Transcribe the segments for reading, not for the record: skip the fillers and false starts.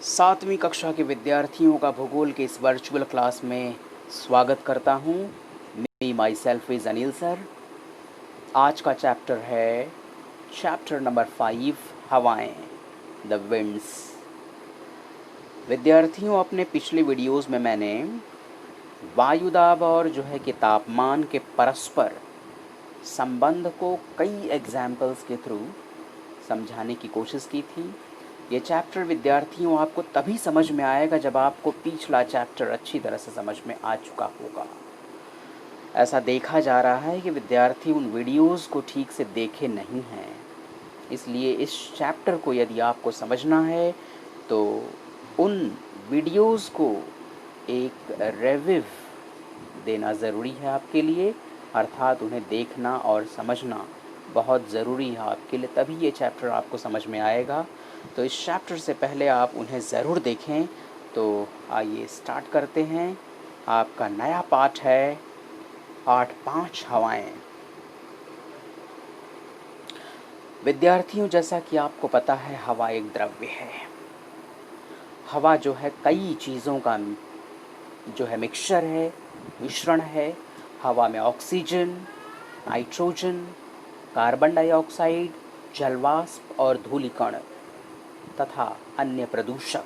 सातवीं कक्षा के विद्यार्थियों का भूगोल के इस वर्चुअल क्लास में स्वागत करता हूँ। Me myself is Anil sir. आज का चैप्टर है चैप्टर नंबर 5, हवाएं, द विंड्स। विद्यार्थियों, अपने पिछले वीडियोस में मैंने वायुदाब और कि तापमान के परस्पर संबंध को कई एग्जाम्पल्स के थ्रू समझाने की कोशिश की थी। ये चैप्टर विद्यार्थियों आपको तभी समझ में आएगा जब आपको पिछला चैप्टर अच्छी तरह से समझ में आ चुका होगा। ऐसा देखा जा रहा है कि विद्यार्थी उन वीडियोस को ठीक से देखे नहीं हैं, इसलिए इस चैप्टर को यदि आपको समझना है तो उन वीडियोस को एक रिव्यू देना ज़रूरी है आपके लिए, अर्थात उन्हें देखना और समझना बहुत ज़रूरी है आपके लिए, तभी ये चैप्टर आपको समझ में आएगा। तो इस चैप्टर से पहले आप उन्हें ज़रूर देखें। तो आइए स्टार्ट करते हैं। आपका नया पाठ है पाठ 5, हवाएं। विद्यार्थियों, जैसा कि आपको पता है, हवा एक द्रव्य है। हवा कई चीज़ों का मिक्सचर है, मिश्रण है। हवा में ऑक्सीजन, नाइट्रोजन, कार्बन डाइऑक्साइड, जलवाष्प और धूलिकण तथा अन्य प्रदूषक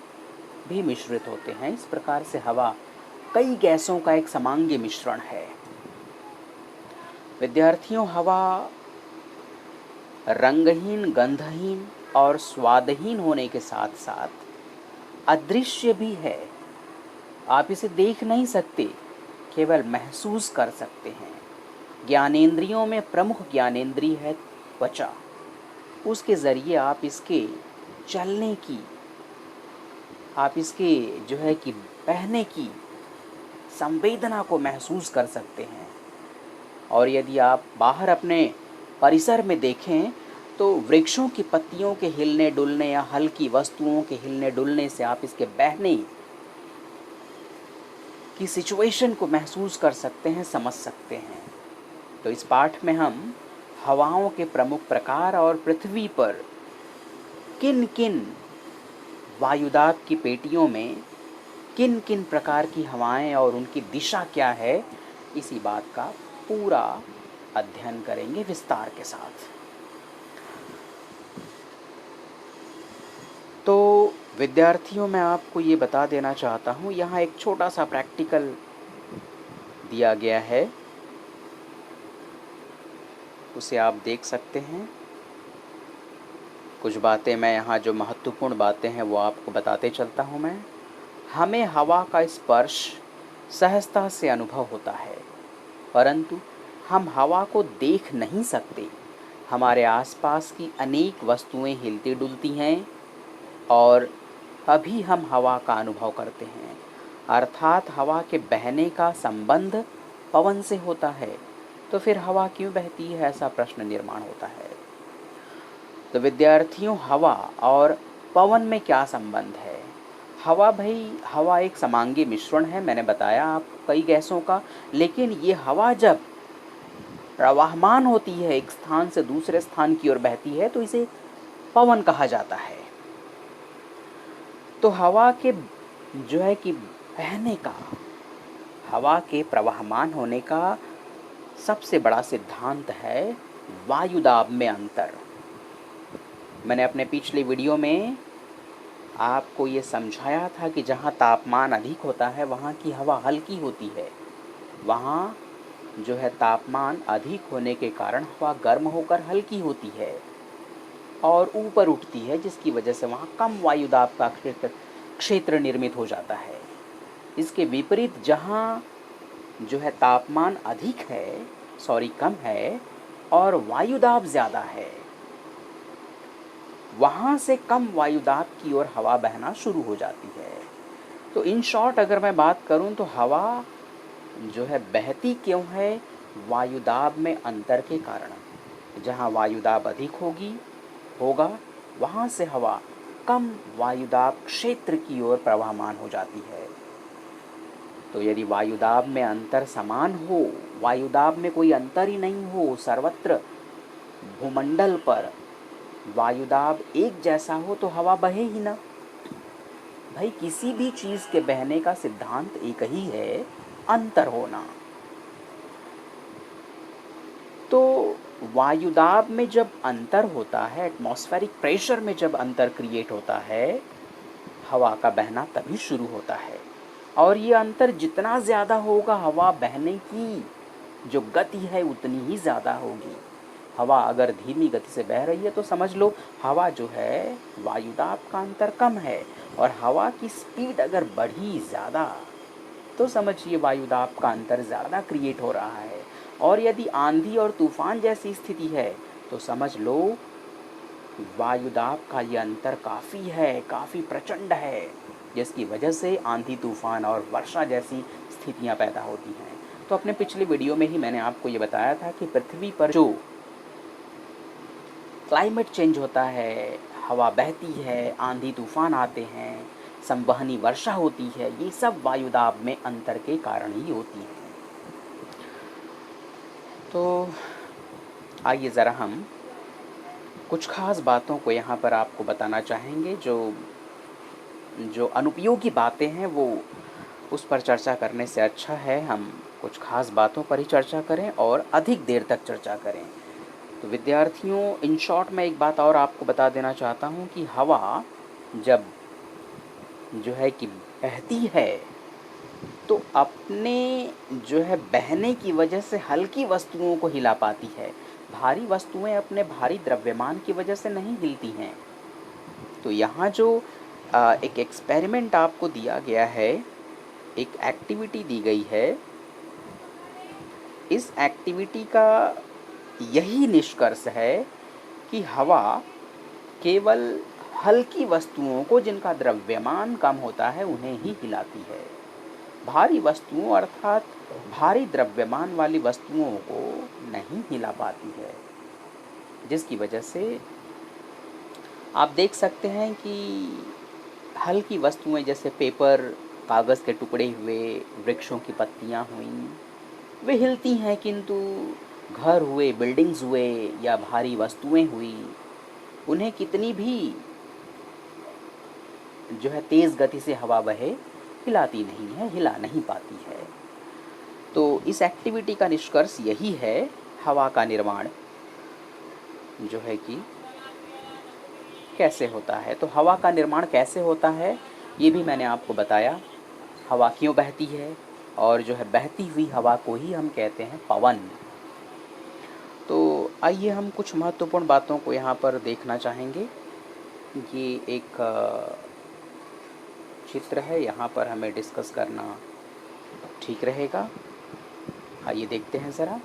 भी मिश्रित होते हैं। इस प्रकार से हवा कई गैसों का एक समांगी मिश्रण है। विद्यार्थियों, हवा रंगहीन, गंधहीन और स्वादहीन होने के साथ साथ अदृश्य भी है। आप इसे देख नहीं सकते, केवल महसूस कर सकते हैं। ज्ञानेंद्रियों में प्रमुख ज्ञानेंद्रिय है त्वचा। उसके ज़रिए आप इसके चलने की, आप इसके बहने की संवेदना को महसूस कर सकते हैं। और यदि आप बाहर अपने परिसर में देखें तो वृक्षों की पत्तियों के हिलने डुलने या हल्की वस्तुओं के हिलने डुलने से आप इसके बहने की सिचुएशन को महसूस कर सकते हैं, समझ सकते हैं। तो इस पाठ में हम हवाओं के प्रमुख प्रकार और पृथ्वी पर किन किन वायुदाब की पेटियों में किन किन प्रकार की हवाएं और उनकी दिशा क्या है, इसी बात का पूरा अध्ययन करेंगे विस्तार के साथ। तो विद्यार्थियों, मैं आपको ये बता देना चाहता हूँ, यहाँ एक छोटा सा प्रैक्टिकल दिया गया है, उसे आप देख सकते हैं। कुछ बातें मैं यहाँ, जो महत्वपूर्ण बातें हैं वो आपको बताते चलता हूँ मैं। हमें हवा का स्पर्श सहजता से अनुभव होता है, परंतु हम हवा को देख नहीं सकते। हमारे आसपास की अनेक वस्तुएं हिलती डुलती हैं और अभी हम हवा का अनुभव करते हैं, अर्थात हवा के बहने का संबंध पवन से होता है। तो फिर हवा क्यों बहती है, ऐसा प्रश्न निर्माण होता है। तो विद्यार्थियों, हवा और पवन में क्या संबंध है? हवा एक समांगी मिश्रण है, मैंने बताया आपको, कई गैसों का। लेकिन ये हवा जब प्रवाहमान होती है, एक स्थान से दूसरे स्थान की ओर बहती है, तो इसे पवन कहा जाता है। तो हवा के बहने का, हवा के प्रवाहमान होने का सबसे बड़ा सिद्धांत है वायुदाब में अंतर। मैंने अपने पिछले वीडियो में आपको ये समझाया था कि जहाँ तापमान अधिक होता है वहाँ की हवा हल्की होती है। वहाँ तापमान अधिक होने के कारण हवा गर्म होकर हल्की होती है और ऊपर उठती है, जिसकी वजह से वहाँ कम वायुदाब का क्षेत्र निर्मित हो जाता है। इसके विपरीत जहाँ तापमान अधिक है, कम है और वायुदाब ज़्यादा है, वहाँ से कम वायुदाब की ओर हवा बहना शुरू हो जाती है। तो इन शॉर्ट अगर मैं बात करूँ तो हवा बहती क्यों है? वायुदाब में अंतर के कारण। जहाँ वायुदाब अधिक होगा वहाँ से हवा कम वायुदाब क्षेत्र की ओर प्रवाहमान हो जाती है। तो यदि वायुदाब में अंतर समान हो, वायुदाब में कोई अंतर ही नहीं हो, सर्वत्र भूमंडल पर वायुदाब एक जैसा हो, तो हवा बहे ही ना। भाई किसी भी चीज़ के बहने का सिद्धांत एक ही है, अंतर होना। तो वायुदाब में जब अंतर होता है, एटमॉस्फेरिक प्रेशर में जब अंतर क्रिएट होता है, हवा का बहना तभी शुरू होता है। और ये अंतर जितना ज़्यादा होगा, हवा बहने की जो गति है उतनी ही ज़्यादा होगी। हवा अगर धीमी गति से बह रही है तो समझ लो हवा जो है, वायुदाब का अंतर कम है। और हवा की स्पीड अगर बढ़ी ज़्यादा तो समझिए वायुदाब का अंतर ज़्यादा क्रिएट हो रहा है। और यदि आंधी और तूफान जैसी स्थिति है तो समझ लो वायुदाब का ये अंतर काफ़ी है, काफ़ी प्रचंड है, जिसकी वजह से आंधी तूफान और वर्षा जैसी स्थितियां पैदा होती हैं। तो अपने पिछले वीडियो में ही मैंने आपको ये बताया था कि पृथ्वी पर जो क्लाइमेट चेंज होता है, हवा बहती है, आंधी तूफान आते हैं, संवहनी वर्षा होती है, ये सब वायुदाब में अंतर के कारण ही होती हैं। तो आइए ज़रा हम कुछ खास बातों को यहाँ पर आपको बताना चाहेंगे। जो जो अनुपयोगी बातें हैं वो उस पर चर्चा करने से अच्छा है हम कुछ खास बातों पर ही चर्चा करें और अधिक देर तक चर्चा करें। तो विद्यार्थियों, इन शॉर्ट मैं एक बात और आपको बता देना चाहता हूँ कि हवा जब जो है कि बहती है तो अपने जो है बहने की वजह से हल्की वस्तुओं को हिला पाती है। भारी वस्तुएं अपने भारी द्रव्यमान की वजह से नहीं हिलती हैं। तो यहाँ जो एक एक्सपेरिमेंट आपको दिया गया है, एक एक्टिविटी दी गई है, इस एक्टिविटी का यही निष्कर्ष है कि हवा केवल हल्की वस्तुओं को जिनका द्रव्यमान कम होता है उन्हें ही हिलाती है। भारी वस्तुओं अर्थात भारी द्रव्यमान वाली वस्तुओं को नहीं हिला पाती है, जिसकी वजह से आप देख सकते हैं कि हल्की वस्तुएं जैसे पेपर, कागज़ के टुकड़े हुए, वृक्षों की पत्तियां हुईं, वे हिलती हैं, किंतु घर हुए, बिल्डिंग्स हुए या भारी वस्तुएं हुई, उन्हें कितनी भी जो है तेज़ गति से हवा बहे हिलाती नहीं है, हिला नहीं पाती है। तो इस एक्टिविटी का निष्कर्ष यही है, हवा का निर्माण जो है कि कैसे होता है। तो हवा का निर्माण कैसे होता है ये भी मैंने आपको बताया। हवा क्यों बहती है, और जो है बहती हुई हवा को ही हम कहते हैं पवन। तो आइए हम कुछ महत्वपूर्ण बातों को यहाँ पर देखना चाहेंगे। ये एक चित्र है, यहाँ पर हमें डिस्कस करना ठीक रहेगा। आइए देखते हैं ज़रा।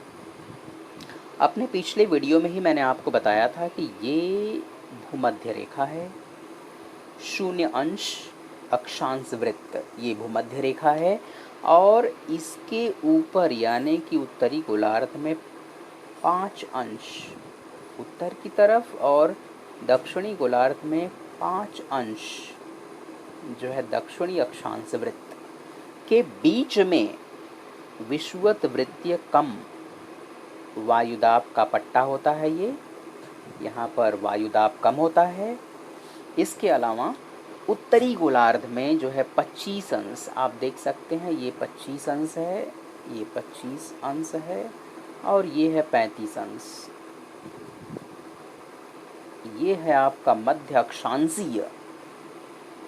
अपने पिछले वीडियो में ही मैंने आपको बताया था कि ये भूमध्य रेखा है, 0 अंश अक्षांश वृत्त, ये भूमध्य रेखा है। और इसके ऊपर यानी कि उत्तरी गोलार्ध में 5 अंश उत्तर की तरफ और दक्षिणी गोलार्ध में 5 अंश जो है दक्षिणी अक्षांश वृत्त के बीच में विषुवत वृत्तीय कम वायुदाब का पट्टा होता है। ये यहाँ पर वायुदाब कम होता है। इसके अलावा उत्तरी गोलार्ध में जो है 25 अंश आप देख सकते हैं, ये 25 अंश है, ये 25 अंश है और ये है 35 अंश। ये है आपका मध्य अक्षांशीय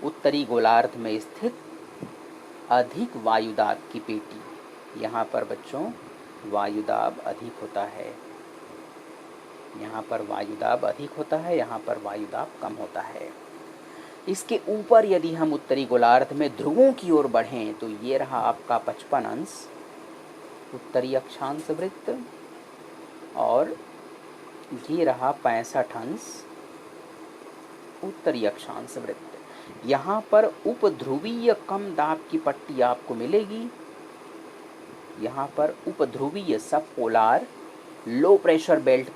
उत्तरी गोलार्ध में स्थित अधिक वायुदाब की पेटी। यहाँ पर बच्चों वायुदाब अधिक होता है, यहाँ पर वायुदाब अधिक होता है, यहाँ पर वायुदाब कम होता है। इसके ऊपर यदि हम उत्तरी गोलार्ध में ध्रुवों की ओर बढ़ें तो ये रहा आपका 55 अंश उत्तरी अक्षांश वृत्त और ये रहा 65 अंश उत्तरी अक्षांश वृत्त। यहाँ पर उपध्रुवीय कम दाब की पट्टी आपको मिलेगी। यहाँ पर उपध्रुवीय सब पोलार लो प्रेशर बेल्ट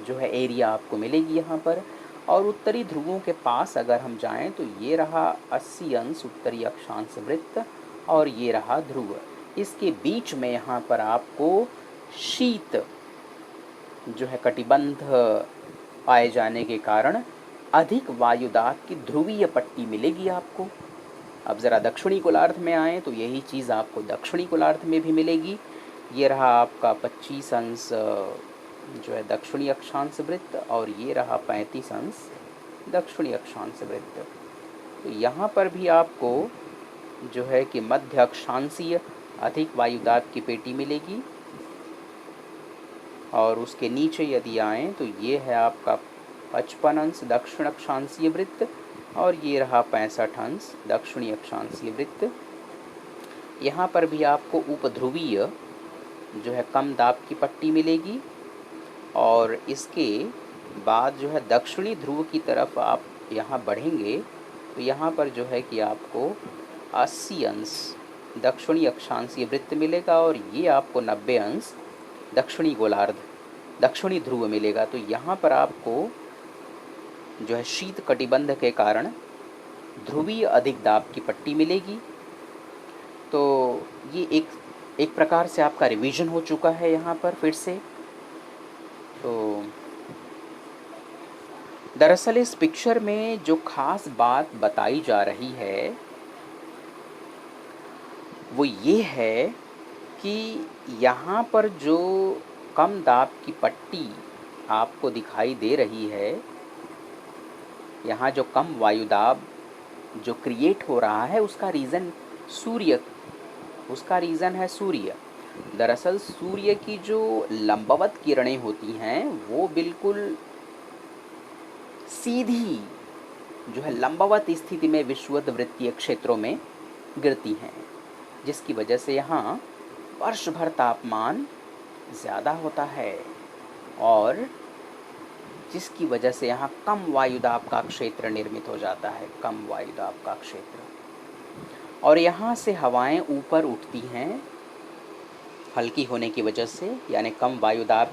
जो है एरिया आपको मिलेगी यहाँ पर। और उत्तरी ध्रुवों के पास अगर हम जाएं तो ये रहा 80 अंश उत्तरी अक्षांश वृत्त और ये रहा ध्रुव। इसके बीच में यहाँ पर आपको शीत जो है कटिबंध पाए जाने के कारण अधिक वायुदाब की ध्रुवीय पट्टी मिलेगी आपको। अब ज़रा दक्षिणी गोलार्ध में आए तो यही चीज़ आपको दक्षिणी गोलार्ध में भी मिलेगी। ये रहा आपका 25 अंश जो है दक्षिणी अक्षांश वृत्त, और ये रहा 35 अंश दक्षिणी अक्षांश वृत्त। तो यहाँ पर भी आपको जो है कि मध्य अक्षांशीय अधिक वायुदाब की पेटी मिलेगी। और उसके नीचे यदि आएँ तो ये है आपका 55 अंश दक्षिण अक्षांशीय वृत्त, और ये रहा 65 अंश दक्षिणी अक्षांशीय वृत्त। यहाँ पर भी आपको उपध्रुवीय जो है कम दाब की पट्टी मिलेगी। और इसके बाद जो है दक्षिणी ध्रुव की तरफ आप यहाँ बढ़ेंगे तो यहाँ पर जो है कि आपको 80 अंश दक्षिणी अक्षांशीय वृत्त मिलेगा, और ये आपको 90 अंश दक्षिणी गोलार्ध दक्षिणी ध्रुव मिलेगा। तो यहाँ पर आपको जो है शीत कटिबंध के कारण ध्रुवीय अधिक दाब की पट्टी मिलेगी। तो ये एक प्रकार से आपका रिवीजन हो चुका है यहाँ पर फिर से। तो दरअसल इस पिक्चर में जो खास बात बताई जा रही है वो ये है कि यहाँ पर जो कम दाब की पट्टी आपको दिखाई दे रही है, यहाँ जो कम वायुदाब जो क्रिएट हो रहा है उसका रीज़न है सूर्य। दरअसल सूर्य की जो लंबवत किरणें होती हैं वो बिल्कुल सीधी जो है लंबवत स्थिति में विषुवत वृत्तीय क्षेत्रों में गिरती हैं, जिसकी वजह से यहाँ वर्ष भर तापमान ज़्यादा होता है, और जिसकी वजह से यहाँ कम वायुदाब का क्षेत्र निर्मित हो जाता है, कम वायुदाब का क्षेत्र। और यहाँ से हवाएं ऊपर उठती हैं हल्की होने की वजह से, यानी कम वायुदाब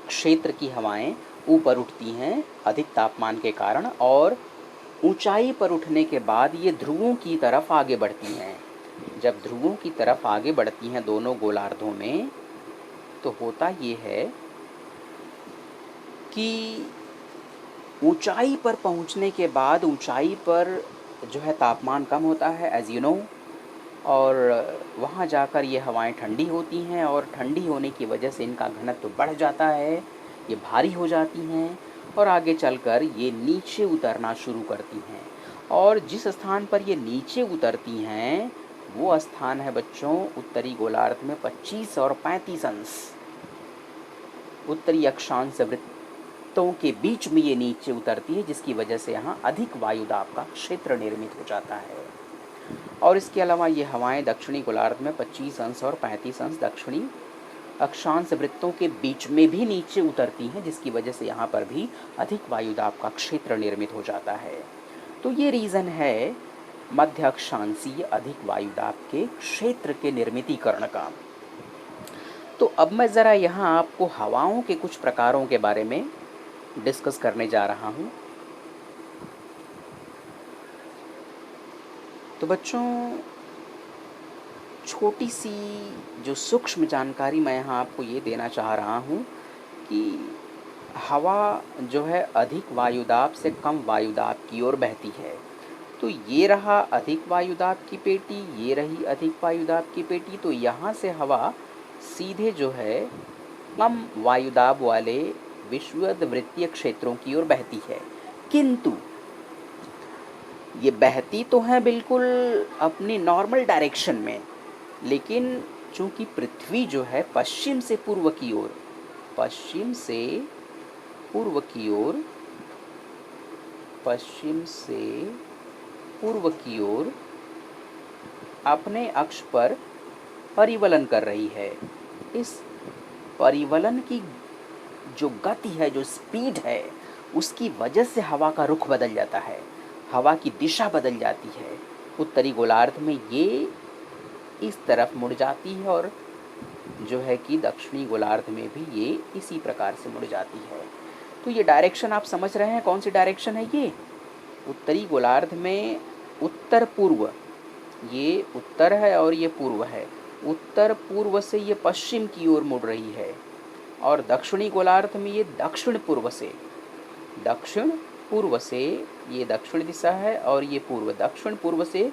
क्षेत्र की हवाएं ऊपर उठती हैं अधिक तापमान के कारण, और ऊंचाई पर उठने के बाद ये ध्रुवों की तरफ आगे बढ़ती हैं। जब ध्रुवों की तरफ आगे बढ़ती हैं दोनों गोलार्धों में, तो होता ये है कि ऊंचाई पर पहुंचने के बाद ऊंचाई पर जो है तापमान कम होता है एज यू नो, और वहाँ जाकर ये हवाएं ठंडी होती हैं, और ठंडी होने की वजह से इनका घनत्व बढ़ जाता है, ये भारी हो जाती हैं, और आगे चलकर ये नीचे उतरना शुरू करती हैं। और जिस स्थान पर ये नीचे उतरती हैं वो स्थान है बच्चों उत्तरी गोलार्ध में 25 और 35 अंश उत्तरी अक्षांश वृत्तों के बीच में ये नीचे उतरती है, जिसकी वजह से यहाँ अधिक वायुदाब का क्षेत्र निर्मित हो जाता है। और इसके अलावा ये हवाएं दक्षिणी गोलार्ध में 25 अंश और 35 अंश दक्षिणी अक्षांश वृत्तों के बीच में भी नीचे उतरती हैं, जिसकी वजह से यहाँ पर भी अधिक वायुदाब का क्षेत्र निर्मित हो जाता है। तो ये रीज़न है मध्य अक्षांशीय अधिक वायुदाब के क्षेत्र के निर्मितीकरण का। तो अब मैं ज़रा यहाँ आपको हवाओं के कुछ प्रकारों के बारे में डिस्कस करने जा रहा हूँ। तो बच्चों छोटी सी जो सूक्ष्म जानकारी मैं यहाँ आपको ये देना चाह रहा हूँ कि हवा जो है अधिक वायुदाब से कम वायुदाब की ओर बहती है। तो ये रहा अधिक वायुदाब की पेटी, ये रही अधिक वायुदाब की पेटी। तो यहाँ से हवा सीधे जो है कम वायुदाब वाले विषुवत वृत्तीय क्षेत्रों की ओर बहती है, किंतु ये बहती तो है बिल्कुल अपनी नॉर्मल डायरेक्शन में, लेकिन चूंकि पृथ्वी जो है पश्चिम से पूर्व की ओर अपने अक्ष पर परिवलन कर रही है। इस परिवलन की जो गति है, जो स्पीड है, उसकी वजह से हवा का रुख बदल जाता है, हवा की दिशा बदल जाती है। उत्तरी गोलार्ध में ये इस तरफ मुड़ जाती है, और जो है कि दक्षिणी गोलार्ध में भी ये इसी प्रकार से मुड़ जाती है। तो ये डायरेक्शन आप समझ रहे हैं कौन सी डायरेक्शन है ये? उत्तरी गोलार्ध में उत्तर पूर्व, ये उत्तर है और ये पूर्व है, उत्तर पूर्व से ये पश्चिम की ओर मुड़ रही है, और दक्षिणी गोलार्ध में ये दक्षिण पूर्व पूर्व से ये दक्षिण दिशा है और ये पूर्व, दक्षिण पूर्व से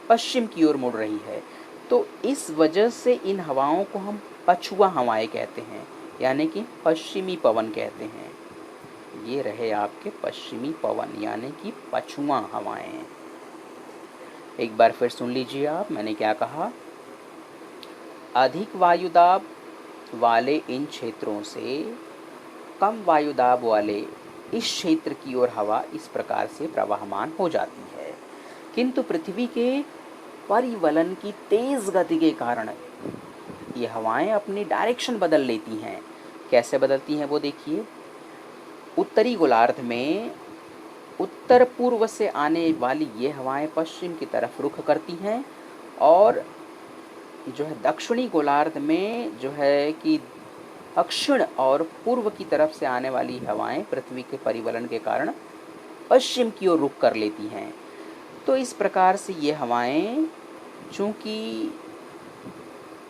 पश्चिम की ओर मुड़ रही है। तो इस वजह से इन हवाओं को हम पछुआ हवाएं कहते हैं, यानी कि पश्चिमी पवन कहते हैं। ये रहे आपके पश्चिमी पवन यानी कि पछुआ हवाएं। एक बार फिर सुन लीजिए आप, मैंने क्या कहा। अधिक वायुदाब वाले इन क्षेत्रों से कम वायुदाब वाले इस क्षेत्र की ओर हवा इस प्रकार से प्रवाहमान हो जाती है, किंतु पृथ्वी के परिवलन की तेज गति के कारण ये हवाएं अपनी डायरेक्शन बदल लेती हैं। कैसे बदलती हैं वो देखिए। उत्तरी गोलार्ध में उत्तर पूर्व से आने वाली ये हवाएं पश्चिम की तरफ रुख करती हैं, और जो है दक्षिणी गोलार्ध में जो है कि दक्षिण और पूर्व की तरफ से आने वाली हवाएं पृथ्वी के परिवलन के कारण पश्चिम की ओर रुख कर लेती हैं। तो इस प्रकार से ये हवाएं चूँकि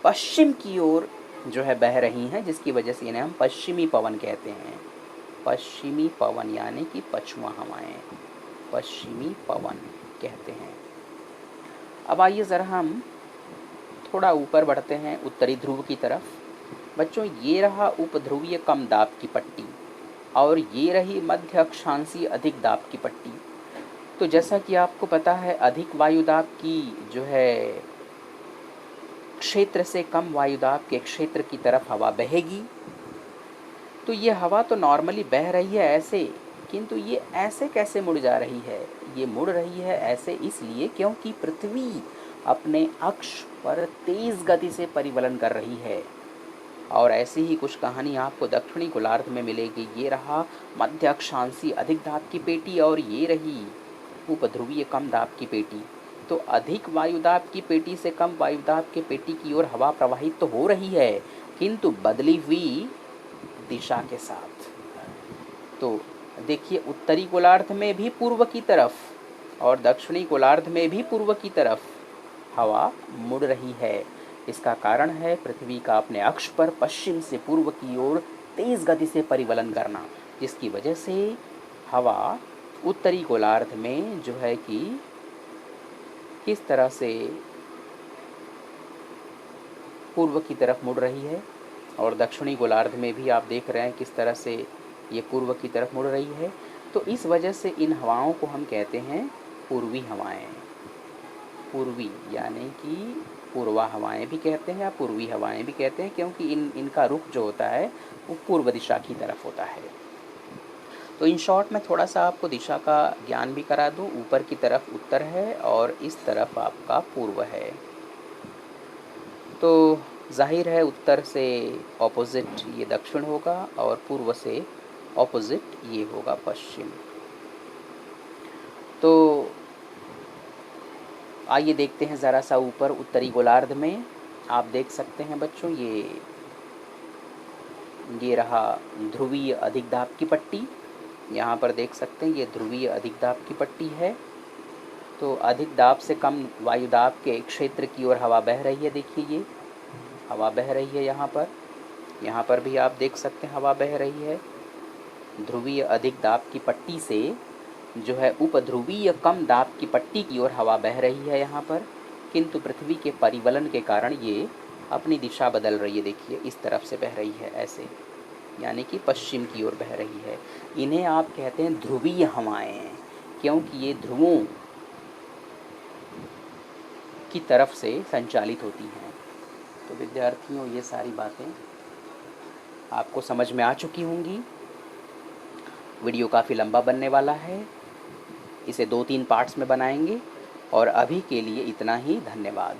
पश्चिम की ओर जो है बह रही हैं, जिसकी वजह से इन्हें हम पश्चिमी पवन कहते हैं। पश्चिमी पवन यानी कि पछुआ हवाएं, पश्चिमी पवन कहते हैं। अब आइए ज़रा हम थोड़ा ऊपर बढ़ते हैं उत्तरी ध्रुव की तरफ। बच्चों, ये रहा उपध्रुवीय कम दाब की पट्टी और ये रही मध्य अक्षांशीय अधिक दाब की पट्टी। तो जैसा कि आपको पता है, अधिक वायुदाब की जो है क्षेत्र से कम वायुदाब के क्षेत्र की तरफ हवा बहेगी। तो ये हवा तो नॉर्मली बह रही है ऐसे, किंतु ये ऐसे कैसे मुड़ जा रही है? ये मुड़ रही है ऐसे इसलिए क्योंकि पृथ्वी अपने अक्ष पर तेज गति से परिवलन कर रही है। और ऐसी ही कुछ कहानी आपको दक्षिणी गोलार्ध में मिलेगी। ये रहा मध्य अक्षांशीय अधिक दाब की पेटी और ये रही उपध्रुवीय कम दाब की पेटी। तो अधिक वायुदाब की पेटी से कम वायुदाब के पेटी की ओर हवा प्रवाहित तो हो रही है, किंतु बदली हुई दिशा के साथ। तो देखिए, उत्तरी गोलार्ध में भी पूर्व की तरफ और दक्षिणी गोलार्ध में भी पूर्व की तरफ हवा मुड़ रही है। इसका कारण है पृथ्वी का अपने अक्ष पर पश्चिम से पूर्व की ओर तेज गति से परिवलन करना, जिसकी वजह से हवा उत्तरी गोलार्ध में जो है कि किस तरह से पूर्व की तरफ मुड़ रही है, और दक्षिणी गोलार्ध में भी आप देख रहे हैं किस तरह से ये पूर्व की तरफ मुड़ रही है। तो इस वजह से इन हवाओं को हम कहते हैं पूर्वी हवाएं। पूर्वी यानी कि पूर्वा हवाएं भी कहते हैं या पूर्वी हवाएं भी कहते हैं, क्योंकि इनका रुख जो होता है वो पूर्व दिशा की तरफ होता है। तो इन शॉर्ट में थोड़ा सा आपको दिशा का ज्ञान भी करा दूँ। ऊपर की तरफ उत्तर है और इस तरफ आपका पूर्व है। तो जाहिर है उत्तर से ऑपोजिट ये दक्षिण होगा और पूर्व से ऑपोजिट ये होगा पश्चिम। तो आइए देखते हैं ज़रा सा ऊपर उत्तरी गोलार्ध में। आप देख सकते हैं बच्चों, ये रहा ध्रुवीय अधिक दाब की पट्टी। यहाँ पर देख सकते हैं ये ध्रुवीय अधिक दाब की पट्टी है। तो अधिक दाब से कम वायुदाब के क्षेत्र की ओर हवा बह रही है। देखिए ये हवा बह रही है यहाँ पर भी आप देख सकते हैं हवा बह रही है। ध्रुवीय अधिक दाब की पट्टी से जो है उपध्रुवीय कम दाब की पट्टी की ओर हवा बह रही है यहाँ पर, किंतु पृथ्वी के परिवलन के कारण ये अपनी दिशा बदल रही है। देखिए इस तरफ से बह रही है ऐसे, यानी कि पश्चिम की ओर बह रही है। इन्हें आप कहते हैं ध्रुवीय हवाएं, क्योंकि ये ध्रुवों की तरफ से संचालित होती हैं। तो विद्यार्थियों, ये सारी बातें आपको समझ में आ चुकी होंगी। वीडियो काफ़ी लंबा बनने वाला है, इसे 2-3 पार्ट्स में बनाएंगे। और अभी के लिए इतना ही। धन्यवाद।